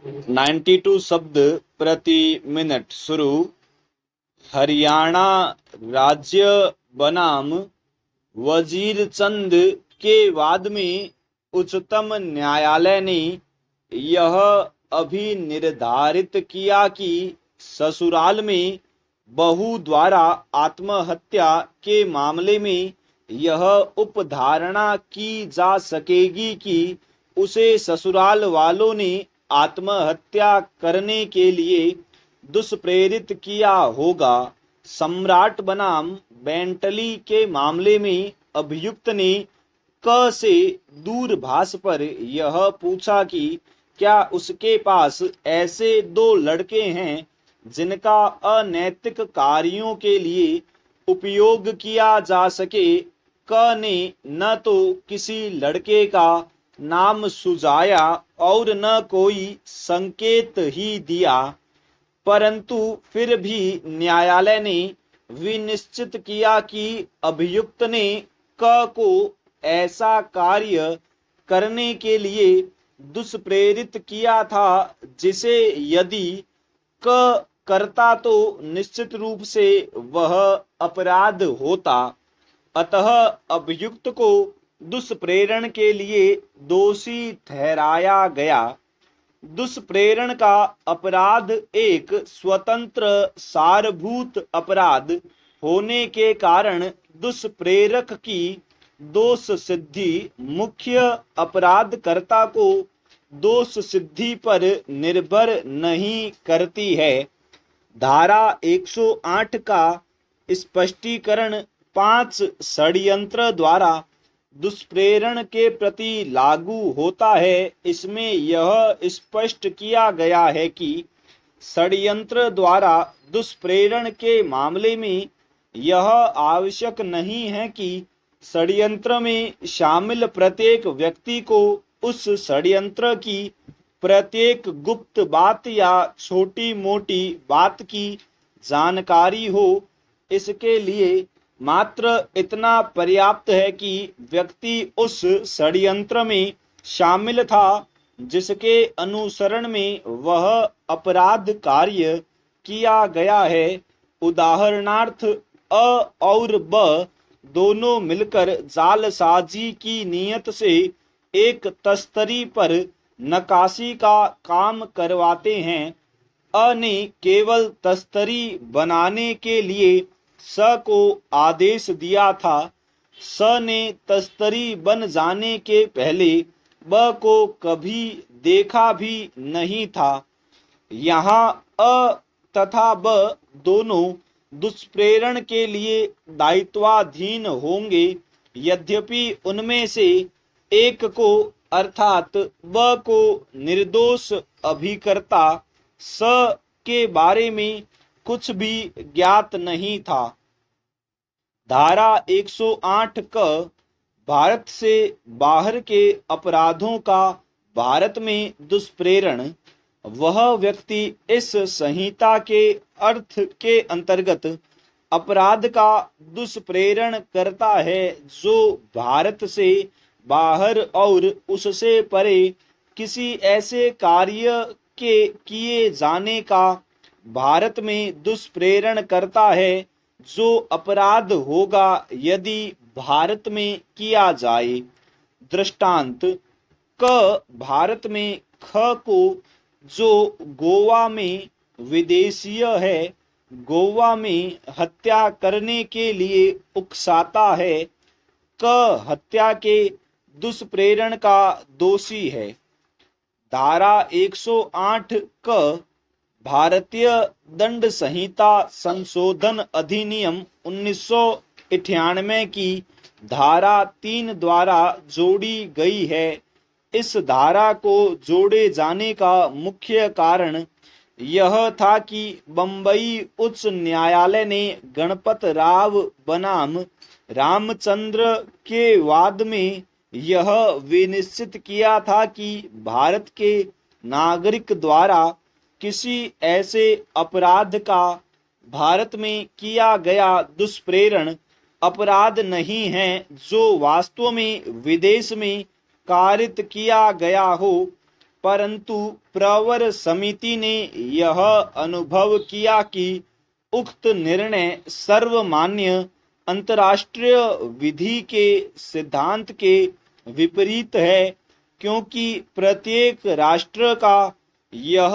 92 शब्द प्रति मिनट शुरू। हरियाणा राज्य बनाम वजीर चंद के वाद में उच्चतम न्यायालय ने यह अभी निर्धारित किया कि ससुराल में बहू द्वारा आत्महत्या के मामले में यह उपधारणा की जा सकेगी कि उसे ससुराल वालों ने आत्महत्या करने के लिए दुष्प्रेरित किया होगा। सम्राट बनाम बेंटली के मामले में अभियुक्त ने क से दूरभाष पर यह पूछा कि क्या उसके पास ऐसे दो लड़के हैं जिनका अनैतिक कार्यों के लिए उपयोग किया जा सके। क ने न तो किसी लड़के का नाम सुझाया और न कोई संकेत ही दिया, परंतु फिर भी न्यायालय ने विनिश्चित किया कि अभियुक्त ने क को ऐसा कार्य करने के लिए दुष्प्रेरित किया था जिसे यदि क करता तो निश्चित रूप से वह अपराध होता। अतः अभियुक्त को दुष्प्रेरण के लिए दोषी ठहराया गया। दुष्प्रेरण का अपराध एक स्वतंत्र सारभूत अपराध होने के कारण दुष्प्रेरक की दोष सिद्धि मुख्य अपराधकर्ता को दोष सिद्धि पर निर्भर नहीं करती है। धारा 108 का स्पष्टीकरण 5 षड्यंत्र द्वारा दुष्प्रेरण के प्रति लागू होता है। इसमें यह स्पष्ट किया गया है कि षड्यंत्र द्वारा दुष्प्रेरण के मामले में यह आवश्यक नहीं है कि षड्यंत्र में शामिल प्रत्येक व्यक्ति को उस षड्यंत्र की प्रत्येक गुप्त बात या छोटी मोटी बात की जानकारी हो। इसके लिए मात्र इतना पर्याप्त है कि व्यक्ति उस षड्यंत्र में शामिल था जिसके अनुसरण में वह अपराध कार्य किया गया है। उदाहरणार्थ अ और ब दोनों मिलकर जालसाजी की नीयत से एक तस्तरी पर नक्काशी का काम करवाते हैं। अ ने केवल तस्तरी बनाने के लिए स को आदेश दिया था। स ने तस्तरी बन जाने के पहले ब को कभी देखा भी नहीं था। यहाँ अ तथा ब दोनों दुष्प्रेरण के लिए दायित्वाधीन होंगे, यद्यपि उनमें से एक को अर्थात ब को निर्दोष अभिकर्ता स के बारे में कुछ भी ज्ञात नहीं था। धारा 108 क भारत से बाहर के अपराधों का भारत में दुष्प्रेरण। वह व्यक्ति इस संहिता के अर्थ के अंतर्गत अपराध का दुष्प्रेरण करता है जो भारत से बाहर और उससे परे किसी ऐसे कार्य के किए जाने का भारत में दुष्प्रेरण करता है जो अपराध होगा यदि भारत में किया जाए। दृष्टांत क भारत में ख को जो गोवा में विदेशीय है, गोवा में हत्या करने के लिए उकसाता है, क हत्या के दुष्प्रेरण का दोषी है। धारा 108 क भारतीय दंड संहिता संशोधन अधिनियम 1998 की धारा 3 द्वारा जोड़ी गई है। इस धारा को जोड़े जाने का मुख्य कारण यह था कि बंबई उच्च न्यायालय ने गणपत राव बनाम रामचंद्र के वाद में यह विनिश्चित किया था कि भारत के नागरिक द्वारा किसी ऐसे अपराध का भारत में किया गया दुष्प्रेरण अपराध नहीं है जो वास्तव में विदेश में कारित किया गया हो। परंतु प्रवर समिति ने यह अनुभव किया कि उक्त निर्णय सर्वमान्य अंतर्राष्ट्रीय विधि के सिद्धांत के विपरीत है, क्योंकि प्रत्येक राष्ट्र का यह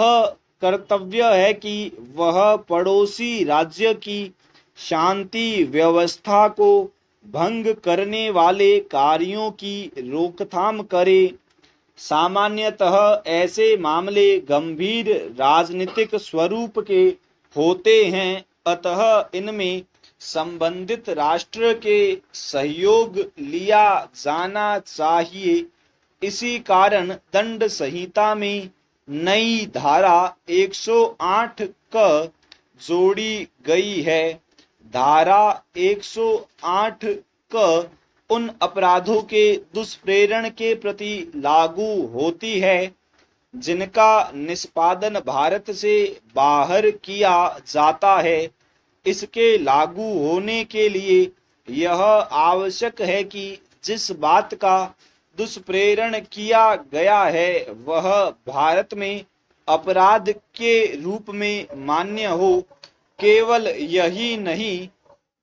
कर्तव्य है कि वह पड़ोसी राज्य की शांति व्यवस्था को भंग करने वाले कार्यों की रोकथाम करे। सामान्यतः ऐसे मामले गंभीर राजनीतिक स्वरूप के होते हैं, अतः इनमें संबंधित राष्ट्र के सहयोग लिया जाना चाहिए। इसी कारण दंड संहिता में नई धारा 108 क जोड़ी गई है। धारा 108 क उन अपराधों के दुष्प्रेरण के प्रति लागू होती है जिनका निष्पादन भारत से बाहर किया जाता है। इसके लागू होने के लिए यह आवश्यक है कि जिस बात का दुष्प्रेरण किया गया है वह भारत में अपराध के रूप में मान्य हो। केवल यही नहीं,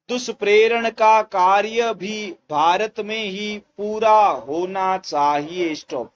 दुष्प्रेरण का कार्य भी भारत में ही पूरा होना चाहिए। स्टॉप।